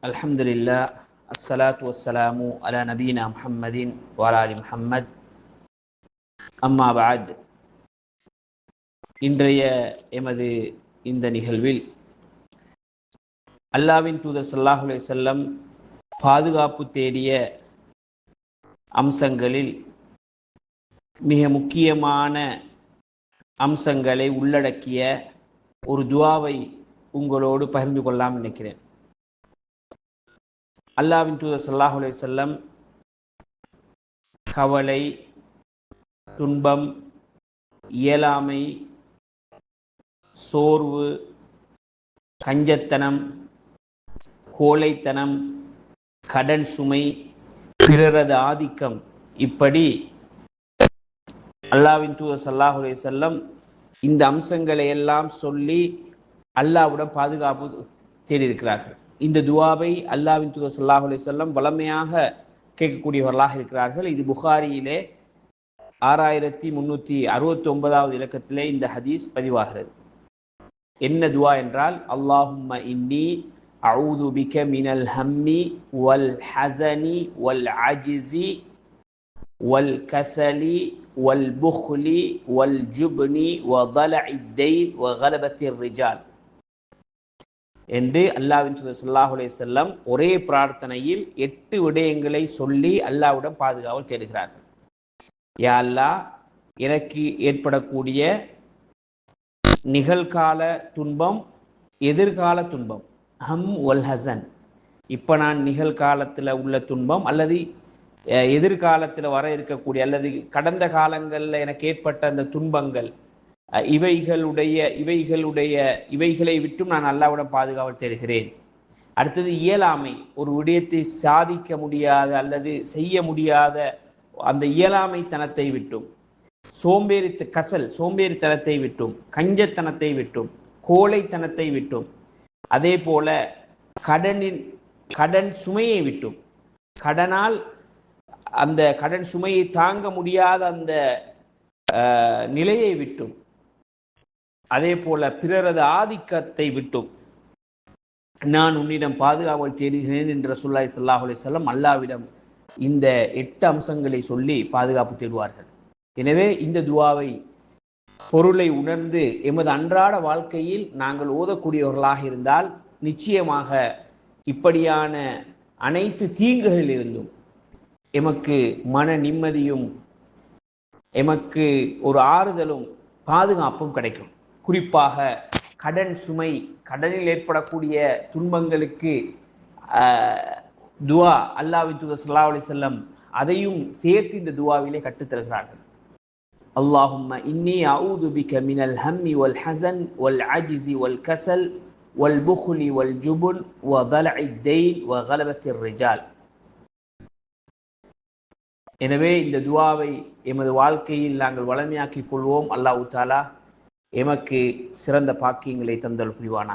அல்ஹம்துலில்லாஹ் அஸ்ஸலாத்து வஸ்ஸலாமு அலா நபீனா முஹம்மதின் வஅலா ஆலி முஹம்மத் அம்மா பஅத். இன்றைய எமது இந்த நிகழ்வில் அல்லாஹ்வின் தூதர் ஸல்லல்லாஹு அலைஹி வஸல்லம் பாதுகாப்பு தேடிய அம்சங்களில் மிக முக்கியமான அம்சங்களை உள்ளடக்கிய ஒரு துஆவை உங்களோடு பகிர்ந்து கொள்ளலாம் நினைக்கிறேன். அல்லாஹ்வின் தூதர் ஸல்லல்லாஹு அலைஹி வஸல்லம் கவலை, துன்பம், இயலாமை, சோர்வு, கஞ்சத்தனம், கோழைத்தனம், கடன் சுமை, பிறரது ஆதிக்கம், இப்படி அல்லாஹ்வின் தூதர் ஸல்லல்லாஹு அலைஹி வஸல்லம் இந்த அம்சங்களை எல்லாம் சொல்லி அல்லாஹ்விடம் பாதுகாப்பு தேடியிருக்கிறார்கள். இந்த துஆவை அல்லாஹ்வின் தூதர் ஸல்லல்லாஹு அலைஹி வஸல்லம் வளமையாக கேட்கக்கூடியவர்களாக இருக்கிறார்கள். இது புகாரியிலே 6369வது இலக்கத்திலே இந்த ஹதீஸ் பதிவாகிறது. என்ன துஆ என்றால், அல்லாஹும்ம இன்னி அஊது பிக மினல் ஹம்மி வல் ஹஸனி வல் அஜ்ஸி வல் கஸலி வல் புக்லி வல் ஜுப்னி வ ضلعித் தைன் வ கலபத்திர் ரிஜால் என்று அல்லாஹ்வின் தூதர் ஸல்லல்லாஹு அலைஹி வஸல்லம் ஒரே பிரார்த்தனையில் 8 விடயங்களை சொல்லி அல்லாஹ்விடம் பாதுகாவல் தேடுகிறார்கள். யா அல்லாஹ், எனக்கு ஏற்படக்கூடிய நிகழ்கால துன்பம், எதிர்கால துன்பம், ஹம் வல் ஹசன், இப்போ நான் நிகழ்காலத்தில் உள்ள துன்பம் அல்லது எதிர்காலத்தில் வர இருக்கக்கூடிய அல்லது கடந்த காலங்களில் எனக்கு ஏற்பட்ட அந்த துன்பங்கள், இவைகளை விட்டும் நான் அல்லாஹ்விடம் பாதுகாவல் தேடுகிறேன். அடுத்தது இயலாமை, ஒரு விடயத்தை சாதிக்க முடியாத அல்லது செய்ய முடியாத அந்த இயலாமைத்தனத்தை விட்டும், சோம்பேறித்தனத்தை விட்டும், கஞ்சத்தனத்தை விட்டும், கோழைத்தனத்தை விட்டும், அதே போல கடன் சுமையை விட்டும், கடனால் அந்த கடன் சுமையை தாங்க முடியாத அந்த நிலையை விட்டும், அதே போல பிறரது ஆதிக்கத்தை விட்டும் நான் உன்னிடம் பாதுகாவல் தேடுகிறேன் என்று ரசூலுல்லாஹி ஸல்லல்லாஹு அலைஹி வஸல்லம் அல்லாஹ்விடம் இந்த 8 அம்சங்களை சொல்லி பாதுகாப்பு தேடுவார்கள். எனவே இந்த துஆவை பொருளை உணர்ந்து எமது அன்றாட வாழ்க்கையில் நாங்கள் ஓதக்கூடியவர்களாக இருந்தால் நிச்சயமாக இப்படியான அனைத்து தீங்குகளில் இருந்தும் எமக்கு மன நிம்மதியும் எமக்கு ஒரு ஆறுதலும் பாதுகாப்பும் கிடைக்கும். குறிப்பாக கடன் சுமை, கடனில் ஏற்படக்கூடிய துன்பங்களுக்கு துஆ அல்லாஹ்வின் தூதர் ஸல்லல்லாஹு அலைஹி வஸல்லம் அதையும் சேர்த்து இந்த துஆவிலே கற்றுத்தருகிறார்கள். அல்லாஹும்ம இன்னி அஊது பிக மினல் ஹம்மி வல் ஹஸன் வல் அஜ்ஸி வல் கஸல் வல் புக்லி வல் ஜுபன் வ ضلعித் தைன் வ கலபத்திர் ரிஜால். எனவே இந்த துஆவை எமது வாழ்க்கையில் நாங்கள் வளமையாக்கிக் கொள்வோம். அல்லாஹ் தஆலா எமக்கு சிறந்த பாக்கியங்களை தந்தல் புரிவானாக.